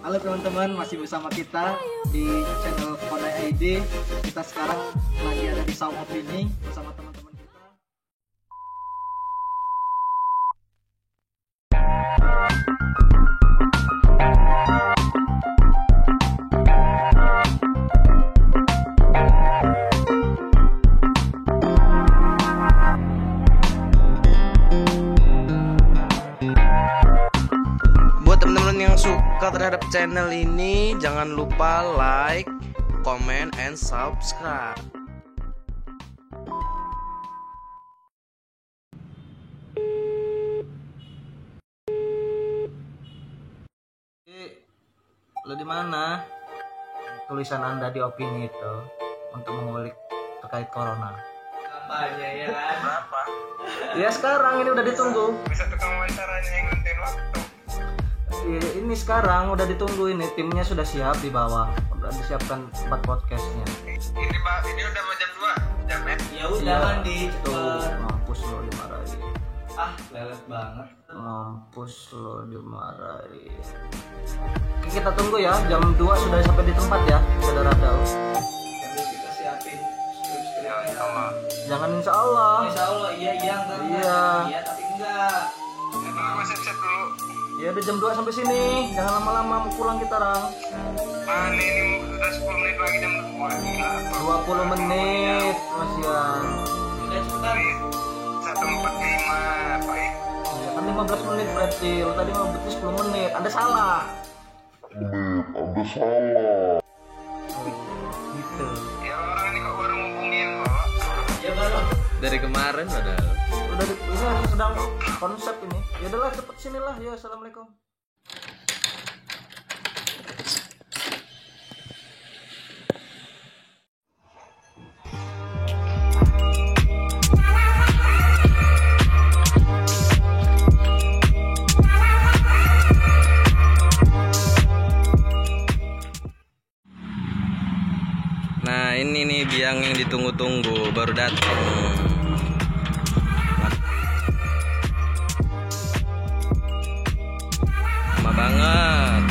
Halo teman-teman, masih bersama kita di channel Konai ID. Kita sekarang lagi ada di Saung Opini bersama teman-teman kita. Yang suka terhadap channel ini, jangan lupa like, comment, and subscribe. Lo di mana? Tulisan Anda di opini itu untuk mengulik terkait corona. Kampanye ya kan? Berapa? Ya sekarang ini udah ditunggu. Bisa tukang wawancaranya yang nentuin waktu. Ini sekarang udah ditunggu, ini timnya sudah siap di bawah, udah disiapkan tempat podcastnya. Ini Pak, ini udah mau jam 2 jam ya? Ya udah mandi Tuh, cepet. mampus lo dimarahi. Lelet banget. Mampus lo dimarahi. Oke, kita tunggu ya, jam 2 sudah sampai di tempat ya, saudara-saudara. Sambil kita siapin skrip-skrip. Ya, insya Jangan insya Allah. Insya Allah iya ntar. Iya. Iya tapi enggak. Allah. Siap-siap dulu. Ya udah jam 2 sampai sini, jangan lama-lama, mau pulang kita Rang. Ini udah 10 menit lagi jam 2. Gila. 20 menit masian. Udah cepetan. 1:45 Pak. Ya kan 15 menit berarti, lo tadi mau berarti 10 menit, Anda salah. Gitu. Ya orang ini kok baru ngubungin kok. Ya baru. Dari kemarin padahal. Udah ini sedang konsep ini. Ya udahlah cepet sinilah ya. Assalamualaikum. Nah ini nih biang yang ditunggu-tunggu baru datang. Lama banget.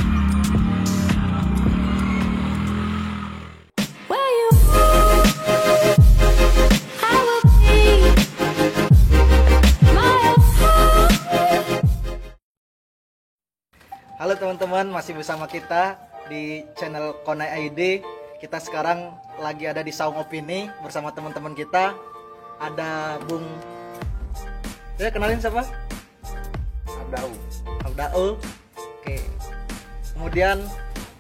Halo teman-teman, masih bersama kita di channel Konai ID. Kita sekarang lagi ada di Saung Opini bersama teman-teman kita. Ada Bung, ya kenalin siapa? Abdau. Oke. Kemudian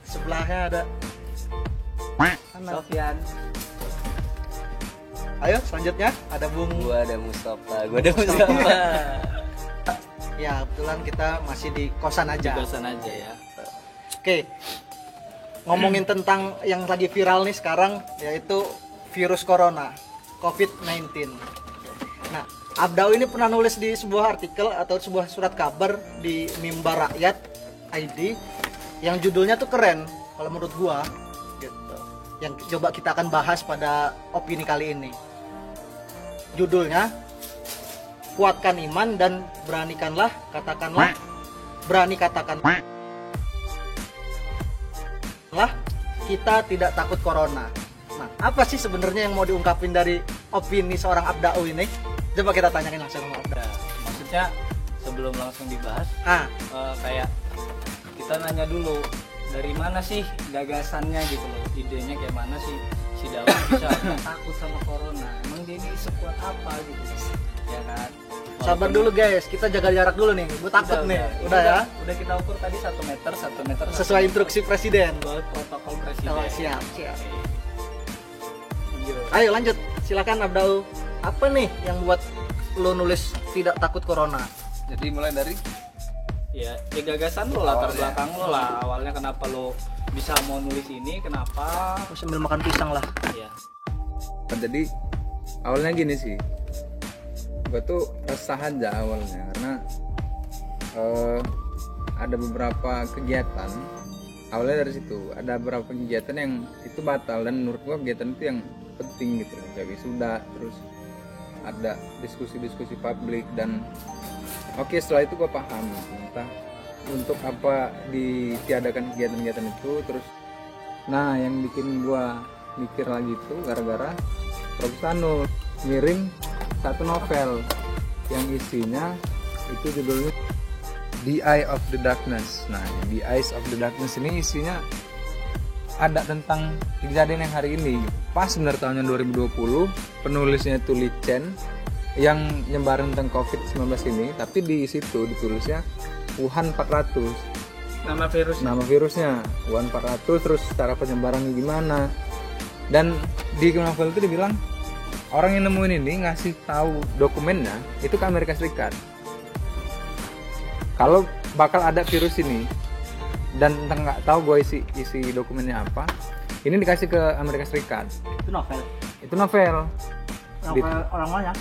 sebelahnya ada Sofyan. Ayo selanjutnya ada Bung. Gua ada Mustafa. Ya kebetulan kita masih di kosan aja. Kosan aja ya. Oke. Ngomongin tentang yang lagi viral nih sekarang, yaitu virus corona, COVID-19. Nah, Abdau ini pernah nulis di sebuah artikel atau sebuah surat kabar di Mimbar Rakyat ID yang judulnya tuh keren kalau menurut gua gitu. Yang coba kita akan bahas pada opini kali ini. Judulnya Kuatkan Iman dan Berani katakan lah kita tidak takut corona. Nah, apa sih sebenarnya yang mau diungkapin dari opini seorang Abdau ini? Coba kita tanyain langsung sama Abdau. Maksudnya sebelum langsung dibahas, kayak kita nanya dulu dari mana sih gagasannya gitu loh, idenya kayak mana sih si Daud bisa takut sama corona? Emang dia ini sekuat apa gitu, ya kan? Sabar dulu guys, kita jaga jarak dulu nih. Gue takut nih. Udah ya. Udah kita ukur tadi 1 meter. Sesuai instruksi presiden. Protokol presiden. Oh, siap. Ayo lanjut. Silakan Abdau. Apa nih yang buat lo nulis tidak takut corona? Jadi mulai dari ya gagasan lo, latar belakang lo lah. Awalnya kenapa lo bisa mau nulis ini? Kenapa? Aku sambil makan pisang lah. Iya. Jadi awalnya gini sih, gue tuh resah aja awalnya karena ada beberapa kegiatan. Awalnya dari situ ada beberapa kegiatan yang itu batal, dan menurut gue kegiatan itu yang penting gitu loh, kayak wisuda, terus ada diskusi-diskusi publik, dan oke, setelah itu gue paham gitu, entah untuk apa ditiadakan kegiatan-kegiatan itu. Terus nah yang bikin gua mikir lagi itu gara-gara Profesor Anu ngirim satu novel yang isinya itu judulnya The Eye of the Darkness. Nah, The Eyes of the Darkness ini isinya ada tentang kejadian yang hari ini. Pas benar tahunnya 2020, penulisnya itu Li Chen yang nyebarin tentang COVID-19 ini, tapi di situ ditulisnya Wuhan 400. Nama virusnya Wuhan 400, terus cara penyebarannya gimana. Dan di novel itu dibilang orang yang nemuin ini ngasih tahu dokumennya itu ke Amerika Serikat. Kalau bakal ada virus ini dan nggak tahu gue isi dokumennya apa, ini dikasih ke Amerika Serikat. Itu novel. Itu novel. Orang mana?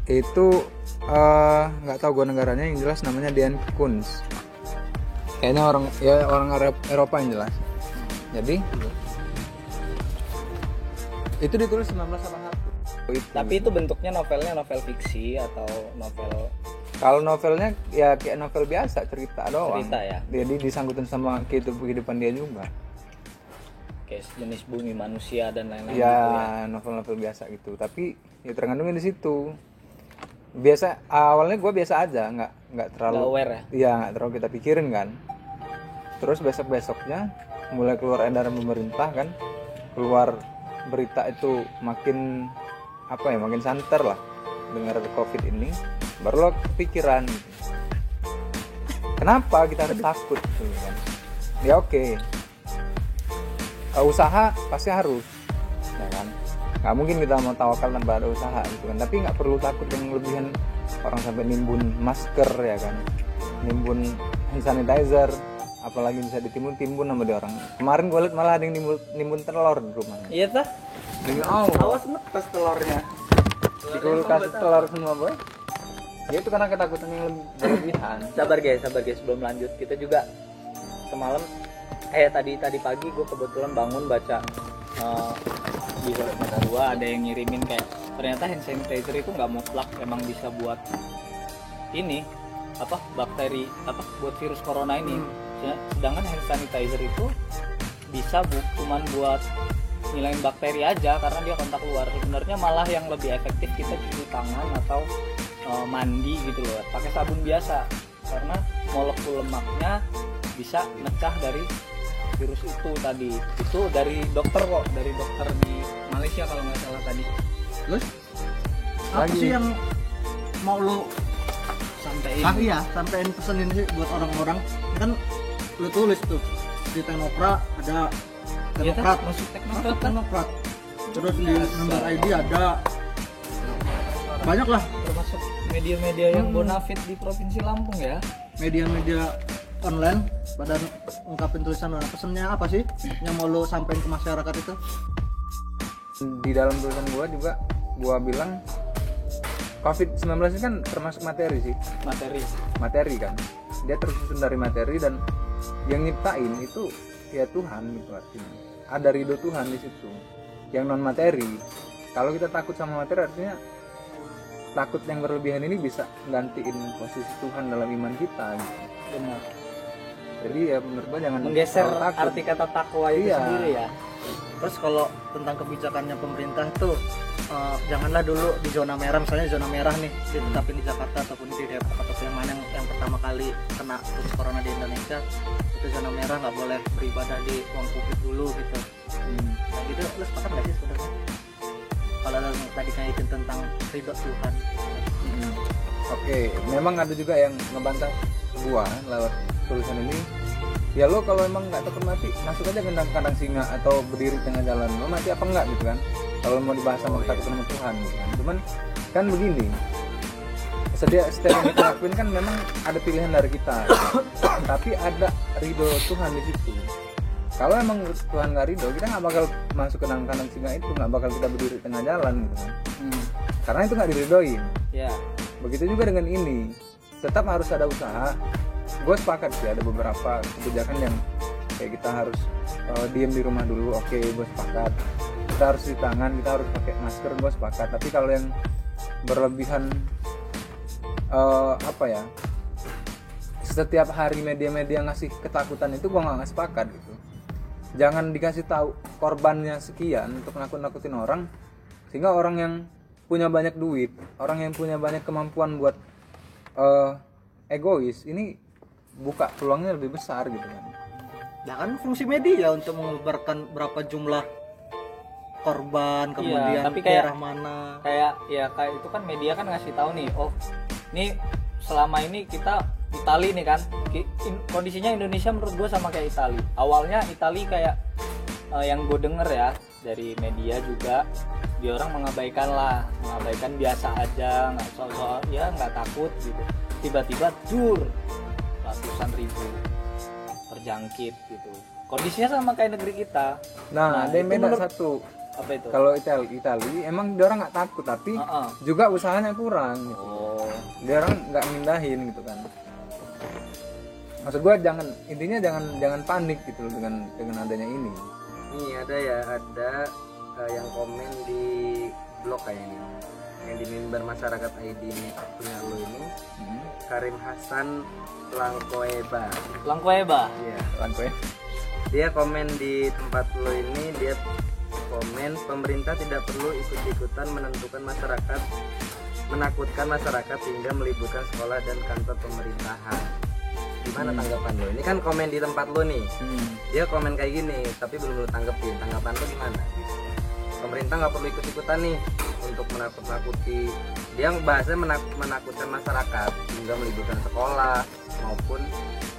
Itu nggak tahu gue negaranya, yang jelas namanya Dian Kunz. Kayaknya orang Eropa yang jelas. Jadi itu ditulis 1981. Tapi itu bentuknya novelnya novel fiksi atau novel? Kalau novelnya ya kayak novel biasa, cerita doang. Cerita ya. Jadi disangkutin sama kehidupan dia juga. Kayak jenis Bumi Manusia dan lain-lain. Ya, gitu ya. novel-novel biasa gitu. Tapi ya terkandungnya di situ. Biasa awalnya gue biasa aja, nggak terlalu aware ya. Iya, nggak terlalu kita pikirin kan. Terus besoknya mulai keluar edaran pemerintah kan, keluar berita itu makin makin santer lah dengar COVID ini, baru lo kepikiran kenapa kita harus takut gitu kan. Ya oke. Usaha pasti harus, ya kan, nggak mungkin kita mau tawakal tanpa ada usaha gitu kan. Tapi nggak perlu takut yang lebihan, orang sampai nimbun masker ya kan, nimbun hand sanitizer, apalagi bisa ditimbun sama dia orang. Kemarin gue liat malah ada yang nimbun telur di rumahnya. Iya tah? Awas netes telurnya. Di kulkas telur semua boy. Ya itu karena ketakutan yang berlebihan. Sabar guys, sebelum lanjut kita juga semalam tadi pagi gue kebetulan bangun baca di sosmed gue ada yang ngirimin kayak ternyata hand sanitizer itu nggak mutlak emang bisa buat ini bakteri buat virus corona ini. Sedangkan hand sanitizer itu bisa cuman buat ngilangin bakteri aja karena dia kontak luar. Sebenarnya malah yang lebih efektif kita cuci tangan atau mandi gitu loh, pakai sabun biasa karena molekul lemaknya bisa mecah dari virus itu tadi. Itu dari dokter di Malaysia kalau nggak salah tadi. Terus apa sih yang mau lo sampein? Sampein pesan ini sih buat orang-orang. Kan lo tulis tuh di Teknopra ada Teknoprat, masuk Teknoprat. Terus di nomor ID ada banyak lah, termasuk media-media yang bonafit di Provinsi Lampung ya. Media-media online pada ungkapin tulisan lo. Pesannya apa sih yang mau lo sampein ke masyarakat itu? Di dalam tulisan gua juga gua bilang COVID-19 ini kan termasuk materi sih. Materi kan. Dia tersusun dari materi dan yang nyiptain itu ya Tuhan gitu artinya. Ada ridho Tuhan di situ. Yang non materi. Kalau kita takut sama materi artinya takut yang berlebihan ini bisa gantiin posisi Tuhan dalam iman kita gitu. Benar. Jadi ya menurut gua jangan menggeser arti kata takwa itu sendiri ya. Terus kalau tentang kebijakannya pemerintah itu janganlah dulu di zona merah, misalnya zona merah nih ditetapin di Jakarta ataupun di Depok atau yang mana yang pertama kali kena virus corona di Indonesia, itu zona merah nggak boleh beribadah di ruang publik dulu gitu. Nah gitu lu sepakat nggak sih sebenarnya? Kalau tadi kaitin tentang ridho Tuhan. Oke, memang ada juga yang ngebantah gua lewat tulisan ini. Ya lo kalau emang nggak takut mati, masuk aja ke kandang singa atau berdiri tengah jalan. Lo mati apa enggak gitu kan? Kalau mau dibahas sama ketakutan sama Tuhan gitu kan. Cuman kan begini, setiap yang kita lakuin kan memang ada pilihan dari kita. Tapi ada ridho Tuhan di situ. Kalau emang Tuhan nggak ridho, kita nggak bakal masuk ke kandang singa itu, nggak bakal kita berdiri tengah jalan gitu kan. Karena itu nggak diridhoin. Ya. Begitu juga dengan ini, tetap harus ada usaha. Gue sepakat sih ada beberapa kebijakan yang kayak kita harus diem di rumah dulu. Oke, gue sepakat. Kita harus cuci tangan, kita harus pakai masker, gue sepakat. Tapi kalau yang berlebihan setiap hari media-media ngasih ketakutan itu gua nggak sepakat gitu. Jangan dikasih tahu korbannya sekian untuk nakut-nakutin orang, sehingga orang yang punya banyak duit, orang yang punya banyak kemampuan buat egois ini buka peluangnya lebih besar gitu kan. Nah kan fungsi media untuk mengabarkan berapa jumlah korban, kemudian tapi kayak, daerah mana. Kayak itu kan media kan ngasih tahu nih, oh ini selama ini kita Itali nih kan, kondisinya Indonesia menurut gue sama kayak Itali. Awalnya Itali kayak yang gue denger ya dari media juga, dia orang mengabaikan biasa aja, nggak soal ya nggak takut gitu. Tiba-tiba ratusan ribu terjangkit gitu. Kondisinya sama kayak negeri kita. Nah ada yang beda satu. Apa itu? Kalau Itali emang dia orang nggak takut, tapi juga usahanya kurang gitu. Dia orang nggak mindahin gitu kan. Maksud gue intinya jangan panik gitu loh dengan adanya ini. Nih ada yang komen di blog kayak ini, yang di mimbar masyarakat ID ini punya lo ini. Karim Hasan Langkoeba. Iya, Langkoe. Dia komen di tempat lo ini, dia komen pemerintah tidak perlu ikut-ikutan menakutkan masyarakat hingga meliburkan sekolah dan kantor pemerintahan. Gimana tanggapan lo? Ini kan komen di tempat lo nih. Dia komen kayak gini, tapi belum lo tanggepin. Tanggapan lo gimana? Pemerintah nggak perlu ikut-ikutan nih untuk menakut-nakuti. Dia bahasanya menakutkan masyarakat hingga meliburkan sekolah maupun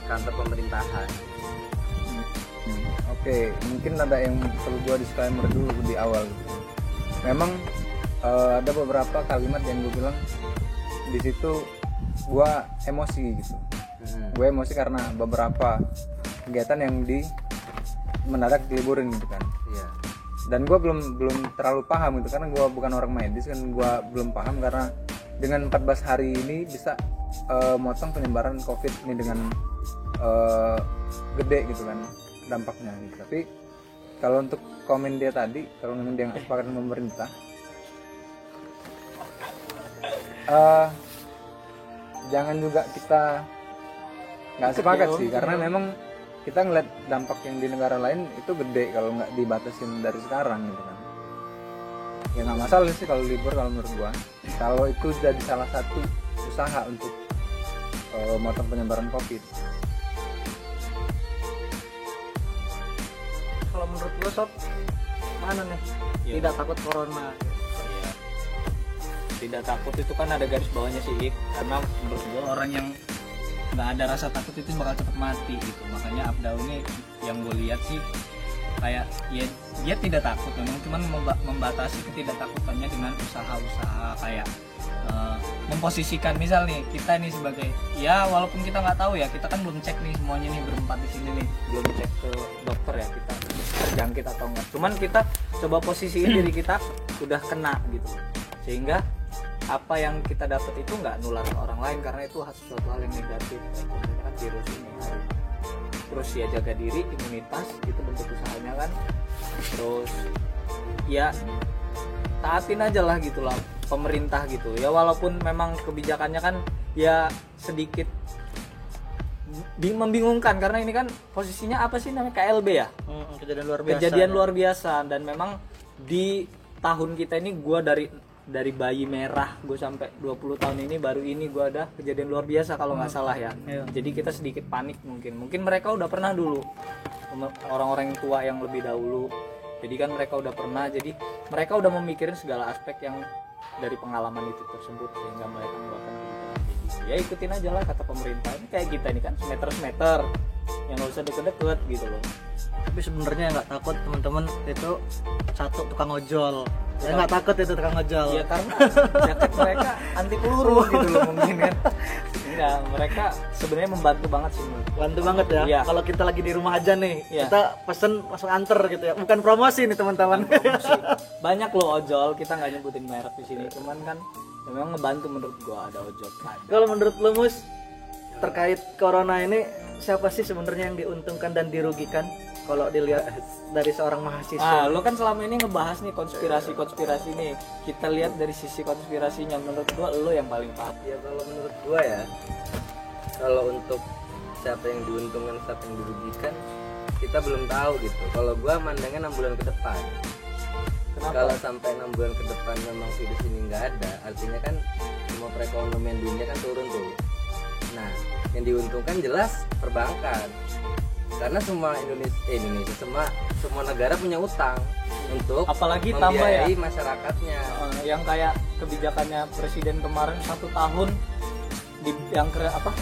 kantor pemerintahan. Oke, mungkin ada yang perlu gua disclaimer dulu di awal. Memang ada beberapa kalimat yang gue bilang di situ gua emosi gitu. Gue emosi karena beberapa kegiatan yang mendadak diliburin gitu kan. Iya. Dan gue belum terlalu paham gitu karena gue bukan orang medis kan, gue belum paham karena dengan 14 hari ini bisa motong penyebaran COVID ini dengan gede gitu kan dampaknya gitu. Tapi kalau untuk komen dia tadi, kalau memang dia nggak sepakat dengan pemerintah, jangan juga kita nggak sepakat sih, karena memang kita ngeliat dampak yang di negara lain itu gede kalau nggak dibatasin dari sekarang gitu kan. Ya nggak masalah sih kalau libur, kalau menurut gua kalau itu jadi salah satu usaha untuk motong penyebaran COVID. Kalau menurut gua sob, mana nih? Tidak takut corona. Tidak takut itu kan ada garis bawahnya sih, karena menurut gua orang yang nggak ada rasa takut itu bakal cepet mati gitu. Makanya Abdau ini yang gue lihat sih kayak ya dia tidak takut, memang cuman membatasi ketidaktakutannya dengan usaha-usaha kayak memposisikan, misal nih kita nih sebagai, ya walaupun kita nggak tahu ya, kita kan belum cek nih semuanya nih berempat di sini nih, belum cek ke dokter ya kita terjangkit atau enggak, cuman kita coba posisiin diri kita udah kena gitu, sehingga apa yang kita dapat itu nggak nular ke orang lain, karena itu suatu hal yang negatif kan virus ini. Terus ya jaga diri, imunitas itu bentuk usahanya kan. Terus ya taatin aja lah gitulah pemerintah gitu ya, walaupun memang kebijakannya kan ya sedikit membingungkan, karena ini kan posisinya apa sih namanya, KLB ya, kejadian luar biasa. Dan memang di tahun kita ini gue dari bayi merah gue sampai 20 tahun ini baru ini gue ada kejadian luar biasa kalau nggak salah ya. Jadi kita sedikit panik, mungkin mereka udah pernah dulu, orang-orang yang tua yang lebih dahulu, jadi kan mereka udah pernah, jadi mereka udah memikirin segala aspek yang dari pengalaman itu tersebut, sehingga mereka melakukan kebijakan gitu. Ya ikutin aja lah kata pemerintah, ini kayak kita ini kan semeter yang nggak usah deket-deket gitu loh. Tapi sebenarnya nggak takut teman-teman itu satu tukang ojol. Saya nggak takut itu tukang ojol. Ya karena jaket mereka anti peluru gitu loh mungkin kan. Enggak, mereka sebenarnya membantu banget sih. Bantu banget ya. Iya. Kalau kita lagi di rumah aja nih, Iya. kita pesen langsung anter gitu ya. Bukan promosi nih teman-teman. Banyak loh ojol, kita nggak nyebutin merek di sini, cuman kan memang ngebantu menurut gua ada ojol. Kalau menurut lu Mus, terkait corona ini siapa sih sebenarnya yang diuntungkan dan dirugikan kalau dilihat dari seorang mahasiswa? Lo kan selama ini ngebahas nih konspirasi nih, kita lihat dari sisi konspirasinya, menurut gua lo yang paling paham. Ya kalau menurut gua ya, kalau untuk siapa yang diuntungkan siapa yang dirugikan kita belum tahu gitu. Kalau gua mandangnya 6 bulan ke depan. Kalau sampai 6 bulan ke depan memang virus ini nggak ada, artinya kan semua perekonomian dunia kan turun tuh. Nah, yang diuntungkan jelas perbankan, karena semua Indonesia semua negara punya utang untuk apalagi tambah ya membiayai masyarakatnya. Yang kayak kebijakannya presiden kemarin 1 tahun yang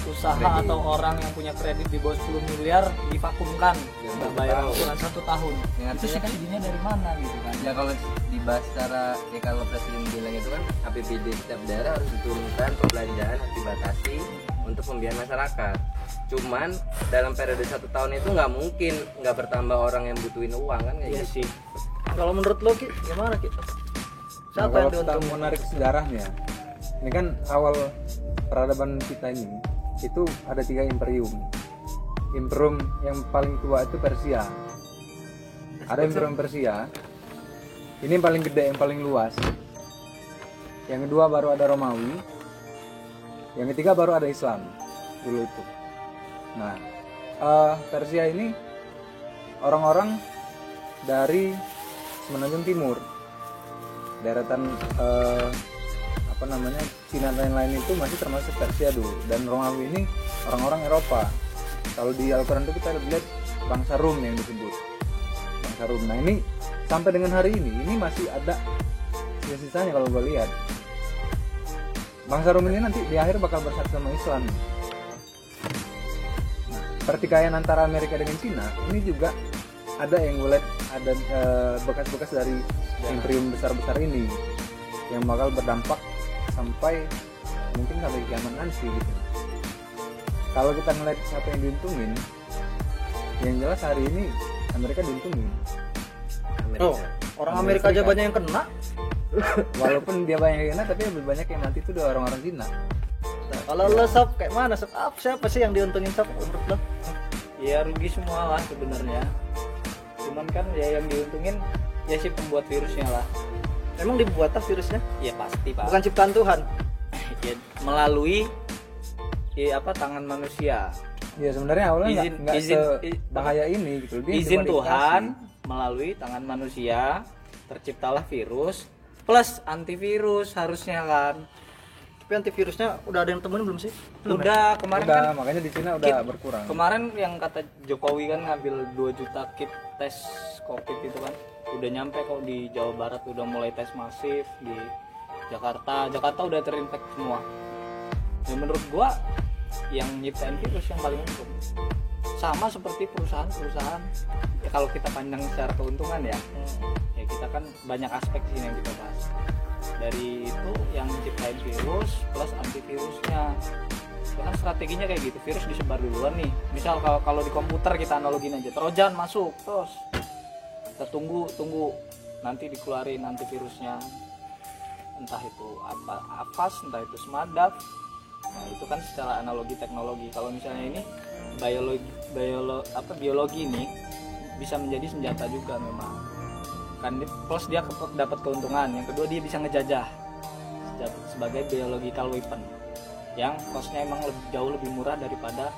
usaha Kredit. atau orang yang punya kredit di bawah 10 miliar divakumkan nggak bayar cicilan 1 tahun. Yang Itu artinya kan subsidinya dari mana gitu kan? ya kalau dibahas secara kalau presiden bilang itu kan APBD setiap daerah harus diturunkan, pembelanjaan harus dibatasi untuk pembiayaan masyarakat. Cuman dalam periode 1 tahun itu nggak mungkin nggak bertambah orang yang butuhin uang kan kayak Iya gitu. sih. Kalau menurut lo Ki, gimana Ki? Nah, Siapa kalau yang kita diuntungkan? mau narik sejarahnya, ini kan awal peradaban kita ini itu ada 3 imperium. Imperium yang paling tua itu Persia. Ada imperium Persia. Ini yang paling gede, yang paling luas. Yang kedua baru ada Romawi. Yang ketiga baru ada Islam dulu itu. Nah, Persia ini orang-orang dari Semenanjung Timur, deretan Cina dan lain-lain itu masih termasuk Persia dulu. Dan Romawi ini orang-orang Eropa. Kalau di Al-Quran itu kita lihat bangsa Rum yang disebut bangsa Rum. Nah ini sampai dengan hari ini masih ada sisa-sisanya kalau gue lihat. Bangsa Rum ini nanti di akhir bakal bersatu sama Islam. Nah, pertikaian antara Amerika dengan Cina ini juga ada yang gue lihat ada bekas-bekas dari imperium besar-besar ini yang bakal berdampak sampai mungkin sampai kiamat nanti gitu. Kalau kita ngeliat siapa yang diuntungin, yang jelas hari ini Amerika diuntungin. Oh, orang Amerika aja banyak yang kena. Walaupun dia banyak yang kena, tapi lebih banyak yang mati itu udah orang-orang Cina. Nah, kalau lo Sob kayak mana Sob? Siapa sih yang diuntungin Sob menurut lo? Ya rugi semua lah sebenarnya. Cuman kan ya yang diuntungin ya si pembuat virusnya lah. Emang dibuat virusnya? Ya pasti Pak. Bukan ciptaan Tuhan. Ya, melalui tangan manusia. Ya sebenarnya awalnya nggak bahaya ini gitu. Dia Izin cuma Tuhan dikasih. melalui tangan manusia terciptalah virus plus antivirus harusnya kan. Tapi antivirusnya udah ada yang temuin belum sih? Belum ya? Udah kemarin Udah, kan makanya di Cina udah berkurang. kemarin yang kata Jokowi kan ngambil 2 juta kit tes COVID itu kan udah nyampe kok di Jawa Barat, udah mulai tes masif di Jakarta udah terinfeksi semua. Dan menurut gua yang nyiptain virus yang paling untung sama seperti perusahaan-perusahaan ya, kalau kita pandang secara keuntungan ya kita kan banyak aspek sih yang kita bahas. Dari itu yang nyiptain virus plus antivirusnya kan strateginya kayak gitu, virus disebar duluan nih. Misal kalau di komputer kita analogin aja, trojan masuk terus kita tunggu nanti dikeluarin antivirusnya, entah itu Avast, entah itu Smartdav. Nah itu kan secara analogi teknologi. Kalau misalnya ini biologi ini bisa menjadi senjata juga memang kan, plus dia dapat keuntungan. Yang kedua dia bisa ngejajah sebagai biological weapon yang costnya emang jauh lebih murah daripada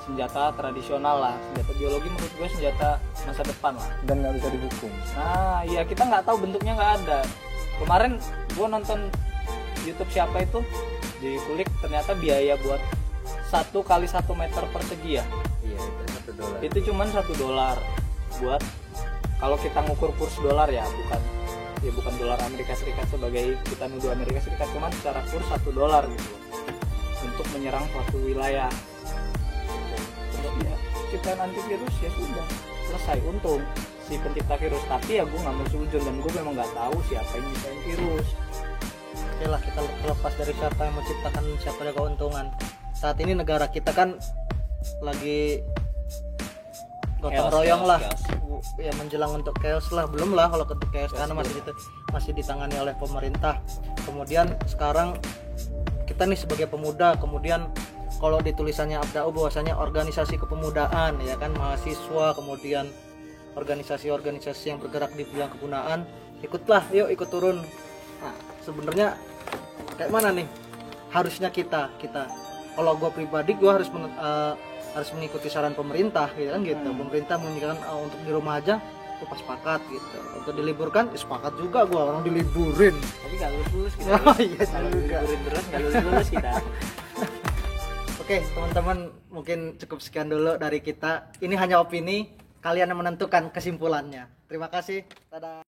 senjata tradisional lah. Senjata biologi menurut gue senjata masa depan lah, Dan nggak bisa dihukum. nah ya kita nggak tahu, bentuknya nggak ada. Kemarin gue nonton YouTube siapa itu di kulik, ternyata biaya buat 1 kali 1 meter persegi ya Iya, itu $1. itu cuman $1 buat kalau kita ngukur kurs dolar ya, bukan dolar Amerika Serikat sebagai kita nuduh Amerika Serikat, cuman secara kurs $1 gitu untuk menyerang suatu wilayah. Ya, ciptaan antivirus ya sudah selesai, untung si pencipta virus. Tapi ya gue nggak mau sujud dan gue memang nggak tahu siapa yang nyiptain virus. Oke lah, kita lepas dari siapa yang menciptakan, siapa yang keuntungan. Saat ini negara kita kan lagi gotong royong lah, ya menjelang untuk chaos lah. Belum lah kalau ke chaos karena masih ditangani oleh pemerintah. Kemudian sekarang kita nih sebagai pemuda, kemudian kalau di tulisannya Abdau bahwasanya organisasi kepemudaan ya kan, mahasiswa, kemudian organisasi-organisasi yang bergerak di bidang kebudayaan, yuk ikut turun. Nah, sebenarnya kayak mana nih harusnya kita kalau gue pribadi gue harus mengikuti saran pemerintah gitu kan gitu. Pemerintah menginginkan untuk di rumah aja, gue pas sepakat gitu. Untuk diliburkan, sepakat juga gue, orang diliburin. Tapi nggak lulus kita. Oh iya Kalau juga. liburin terus nggak lulus kita. Oke teman-teman, mungkin cukup sekian dulu dari kita. Ini hanya opini, kalian yang menentukan kesimpulannya. Terima kasih. Dadah.